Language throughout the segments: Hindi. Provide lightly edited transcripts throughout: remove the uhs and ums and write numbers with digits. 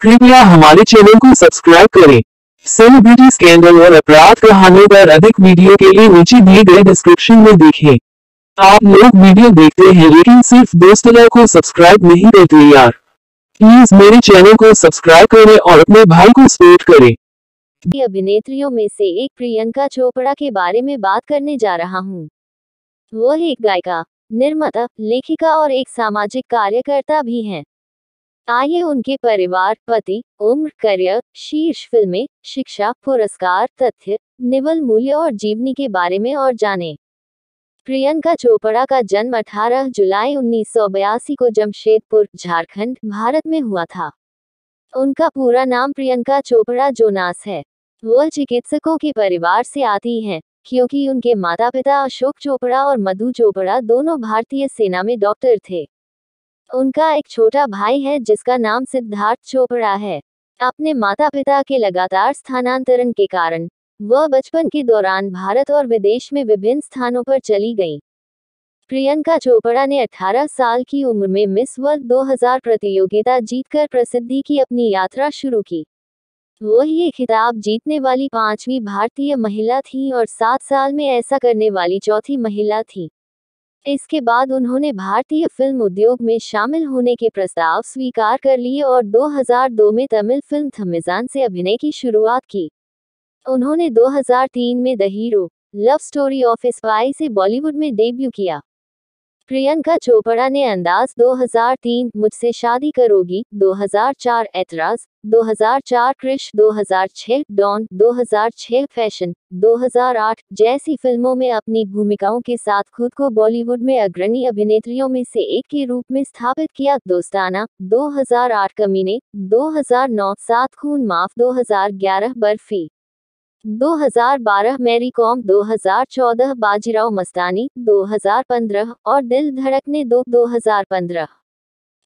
कृपया हमारे चैनल को सब्सक्राइब करें। सेलिब्रिटी स्कैंडल और अपराध कहानियों पर अधिक वीडियो के लिए नीचे दिए गए डिस्क्रिप्शन में देखें। आप लोग वीडियो देखते हैं लेकिन सिर्फ दोस्तों को सब्सक्राइब नहीं करते यार। प्लीज मेरे चैनल को सब्सक्राइब करें और अपने भाई को सपोर्ट करें। अभिनेत्रियों में से एक प्रियंका चोपड़ा के बारे में बात करने जा रहा हूँ। वो एक गायिका, निर्माता, लेखिका और एक सामाजिक कार्यकर्ता भी हैं। आइए उनके परिवार, पति, उम्र, करियर, शीर्ष फिल्में, शिक्षा, पुरस्कार, तथ्य, निवल मूल्य और जीवनी के बारे में और जानें। प्रियंका चोपड़ा का जन्म 18 जुलाई 1982 को जमशेदपुर, झारखंड, भारत में हुआ था। उनका पूरा नाम प्रियंका चोपड़ा जोनास है। वो चिकित्सकों के परिवार से आती हैं, क्योंकि उनके माता पिता अशोक चोपड़ा और मधु चोपड़ा दोनों भारतीय सेना में डॉक्टर थे। उनका एक छोटा भाई है जिसका नाम सिद्धार्थ चोपड़ा है। अपने माता पिता के लगातार स्थानांतरण के कारण वह बचपन के दौरान भारत और विदेश में विभिन्न स्थानों पर चली गईं। प्रियंका चोपड़ा ने 18 साल की उम्र में मिस वर्ल्ड 2000 प्रतियोगिता जीतकर प्रसिद्धि की अपनी यात्रा शुरू की। वो ये खिताब जीतने वाली 5वीं भारतीय महिला थीं और 7 साल में ऐसा करने वाली चौथी महिला थीं। इसके बाद उन्होंने भारतीय फिल्म उद्योग में शामिल होने के प्रस्ताव स्वीकार कर लिए और 2002 में तमिल फिल्म थमिजान से अभिनय की शुरुआत की। उन्होंने 2003 में the hero, love story of A spy से बॉलीवुड में डेब्यू किया। प्रियंका चोपड़ा ने अंदाज 2003, मुझसे शादी करोगी, 2004 ऐतराज, 2004 क्रिश, 2006 डॉन, 2006 फैशन, 2008 जैसी फिल्मों में अपनी भूमिकाओं के साथ खुद को बॉलीवुड में अग्रणी अभिनेत्रियों में से एक के रूप में स्थापित किया। दोस्ताना, 2008 कमीने, 2009 सात खून माफ, 2011 बर्फी, 2012 मैरी कॉम, 2014 बाजीराव मस्तानी, 2015 और दिल धड़कने दो, 2015।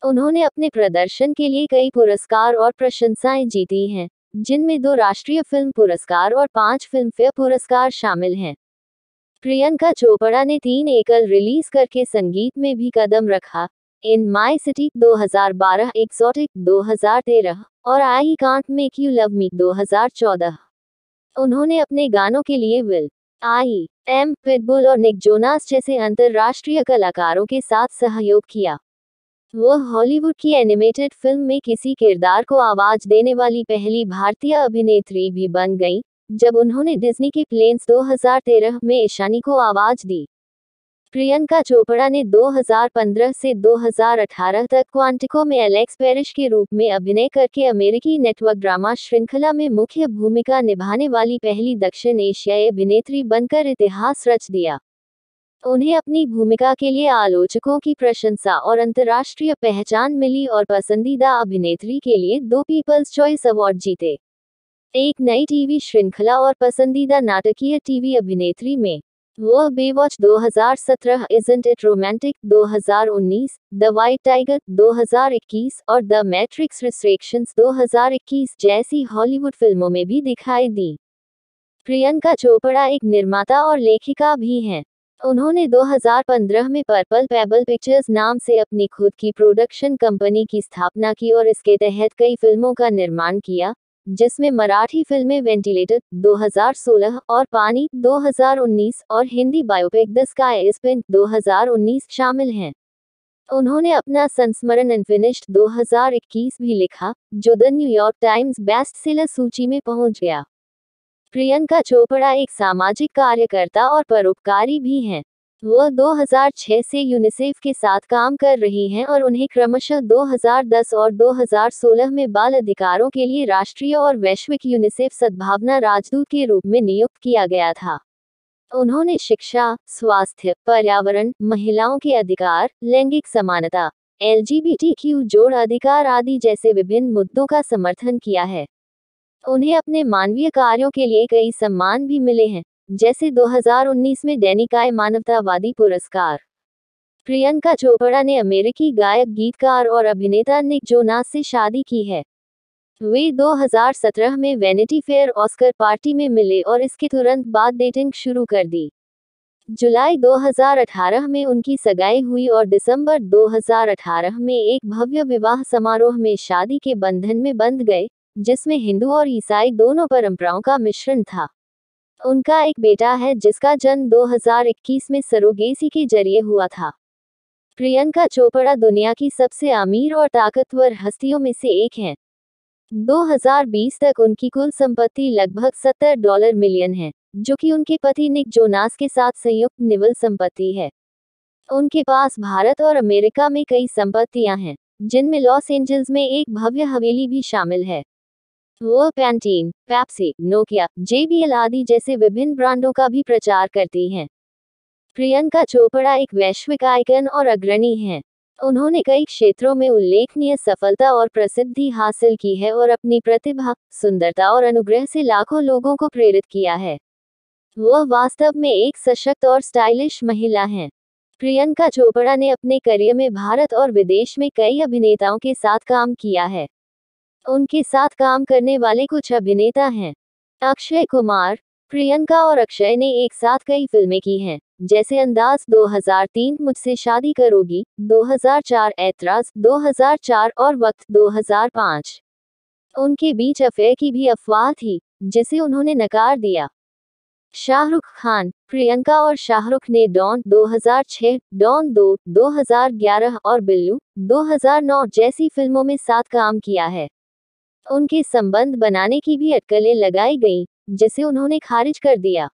उन्होंने अपने प्रदर्शन के लिए कई पुरस्कार और प्रशंसाएं जीती हैं, जिनमें 2 राष्ट्रीय फिल्म पुरस्कार और 5 फिल्मफेयर पुरस्कार शामिल हैं। प्रियंका चोपड़ा ने 3 एकल रिलीज करके संगीत में भी कदम रखा। इन माई सिटी 2012, एक्सोटिक 2013 और I can't make you love me 2014। उन्होंने अपने गानों के लिए विल आई एम, पिटबुल और निक जोनास जैसे अंतर्राष्ट्रीय कलाकारों के साथ सहयोग किया। वो हॉलीवुड की एनिमेटेड फिल्म में किसी किरदार को आवाज देने वाली पहली भारतीय अभिनेत्री भी बन गईं, जब उन्होंने डिज्नी के प्लेन्स 2013 में ईशानी को आवाज दी। प्रियंका चोपड़ा ने 2015 से 2018 तक क्वांटिको में एलेक्स पेरिश के रूप में अभिनय करके अमेरिकी नेटवर्क ड्रामा श्रृंखला में मुख्य भूमिका निभाने वाली पहली दक्षिण एशियाई अभिनेत्री बनकर इतिहास रच दिया। उन्हें अपनी भूमिका के लिए आलोचकों की प्रशंसा और अंतर्राष्ट्रीय पहचान मिली और पसंदीदा अभिनेत्री के लिए 2 पीपल्स चॉइस अवार्ड जीते। एक नई टीवी श्रृंखला और पसंदीदा नाटकीय टीवी अभिनेत्री में वो Baywatch 2017, isn't it romantic 2019, the white tiger 2021 और द मैट्रिक्स रिस्ट्रिक्शंस 2021 जैसी हॉलीवुड फिल्मों में भी दिखाई दी। प्रियंका चोपड़ा एक निर्माता और लेखिका भी हैं। उन्होंने 2015 में पर्पल पेबल पिक्चर्स नाम से अपनी खुद की प्रोडक्शन कंपनी की स्थापना की और इसके तहत कई फिल्मों का निर्माण किया, जिसमें मराठी फिल्में वेंटिलेटर 2016 और पानी 2019 और Hindi biopic the sky is pink 2019 शामिल हैं। उन्होंने अपना संस्मरण अनफिनिश्ड 2021 भी लिखा, जो the New York times best seller सूची में पहुंच गया। प्रियंका चोपड़ा एक सामाजिक कार्यकर्ता और परोपकारी भी हैं। वो 2006 से यूनिसेफ के साथ काम कर रही हैं और उन्हें क्रमशः 2010 और 2016 में बाल अधिकारों के लिए राष्ट्रीय और वैश्विक यूनिसेफ सद्भावना राजदूत के रूप में नियुक्त किया गया था। उन्होंने शिक्षा, स्वास्थ्य, पर्यावरण, महिलाओं के अधिकार, लैंगिक समानता, LGBTQ जोड़ अधिकार आदि जैसे विभिन्न मुद्दों का समर्थन किया है। उन्हें अपने मानवीय कार्यों के लिए कई सम्मान भी मिले हैं, जैसे 2019 में डेनिकाय मानवतावादी पुरस्कार। प्रियंका चोपड़ा ने अमेरिकी गायक, गीतकार और अभिनेता निक जोनास से शादी की है। वे 2017 में वैनिटी फेयर ऑस्कर पार्टी में मिले और इसके तुरंत बाद डेटिंग शुरू कर दी। जुलाई 2018 में उनकी सगाई हुई और दिसंबर 2018 में एक भव्य विवाह समारोह में शादी के बंधन में बंध गए, जिसमें हिंदू और ईसाई दोनों परंपराओं का मिश्रण था। उनका एक बेटा है जिसका जन्म 2021 में सरोगेसी के जरिए हुआ था। प्रियंका चोपड़ा दुनिया की सबसे अमीर और ताकतवर हस्तियों में से एक हैं। 2020 तक उनकी कुल संपत्ति लगभग $70 मिलियन है, जो कि उनके पति निक जोनास के साथ संयुक्त निवल संपत्ति है। उनके पास भारत और अमेरिका में कई संपत्तियां हैं, जिनमें लॉस एंजल्स में एक भव्य हवेली भी शामिल है। वो पैंटीन, पेप्सी, नोकिया, JBL आदि जैसे विभिन्न ब्रांडों का भी प्रचार करती हैं। प्रियंका चोपड़ा एक वैश्विक आइकन और अग्रणी हैं। उन्होंने कई क्षेत्रों में उल्लेखनीय सफलता और प्रसिद्धि हासिल की है और अपनी प्रतिभा, सुंदरता और अनुग्रह से लाखों लोगों को प्रेरित किया है। वह वास्तव में एक सशक्त और स्टाइलिश महिला हैं। प्रियंका चोपड़ा ने अपने करियर में भारत और विदेश में कई अभिनेताओं के साथ काम किया है। उनके साथ काम करने वाले कुछ अभिनेता हैं: अक्षय कुमार। प्रियंका और अक्षय ने एक साथ कई फिल्में की हैं, जैसे अंदाज 2003, मुझसे शादी करोगी 2004, ऐतराज 2004 और वक्त 2005। उनके बीच अफेयर की भी अफवाह थी, जिसे उन्होंने नकार दिया। शाहरुख खान। प्रियंका और शाहरुख ने डॉन 2006, डॉन 2, 2011 और बिल्लू 2009 जैसी फिल्मों में साथ काम किया है। उनके संबंध बनाने की भी अटकलें लगाई गईं, जिसे उन्होंने खारिज कर दिया।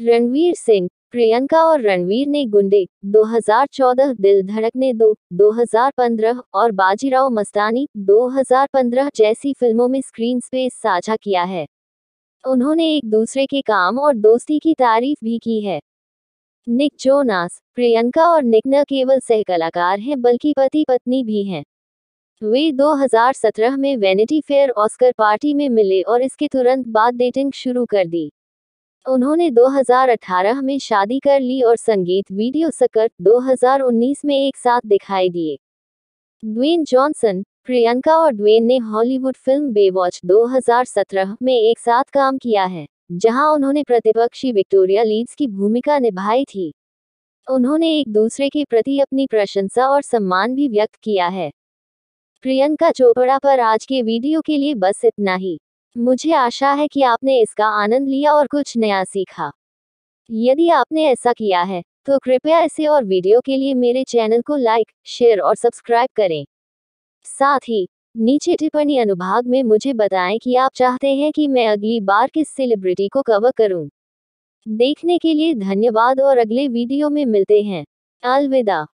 रणवीर सिंह। प्रियंका और रणवीर ने गुंडे 2014, दिल धड़कने दो 2015 और बाजीराव मस्तानी 2015 जैसी फिल्मों में स्क्रीन स्पेस साझा किया है। उन्होंने एक दूसरे के काम और दोस्ती की तारीफ भी की है। Nick Jonas. प्रियंका और निक न केवल सहकलाकार हैं बल्कि पति पत्नी भी हैं। वे 2017 में वैनिटी फेयर ऑस्कर पार्टी में मिले और इसके तुरंत बाद डेटिंग शुरू कर दी। उन्होंने 2018 में शादी कर ली और संगीत वीडियो सकर 2019 में एक साथ दिखाई दिए। Dwayne Johnson. प्रियंका और ड्वेन ने हॉलीवुड फिल्म बेवॉच 2017 में एक साथ काम किया है, जहां उन्होंने प्रतिपक्षी विक्टोरिया लीड्स की भूमिका निभाई थी। उन्होंने एक दूसरे के प्रति अपनी प्रशंसा और सम्मान भी व्यक्त किया है। प्रियंका चोपड़ा पर आज के वीडियो के लिए बस इतना ही। मुझे आशा है कि आपने इसका आनंद लिया और कुछ नया सीखा। यदि आपने ऐसा किया है, तो कृपया इसे और वीडियो के लिए मेरे चैनल को लाइक, शेयर और सब्सक्राइब करें। साथ ही नीचे टिप्पणी अनुभाग में मुझे बताएं कि आप चाहते हैं कि मैं अगली बार किस सेलिब्रिटी को कवर करूं। देखने के लिए धन्यवाद और अगले वीडियो में मिलते हैं। अलविदा।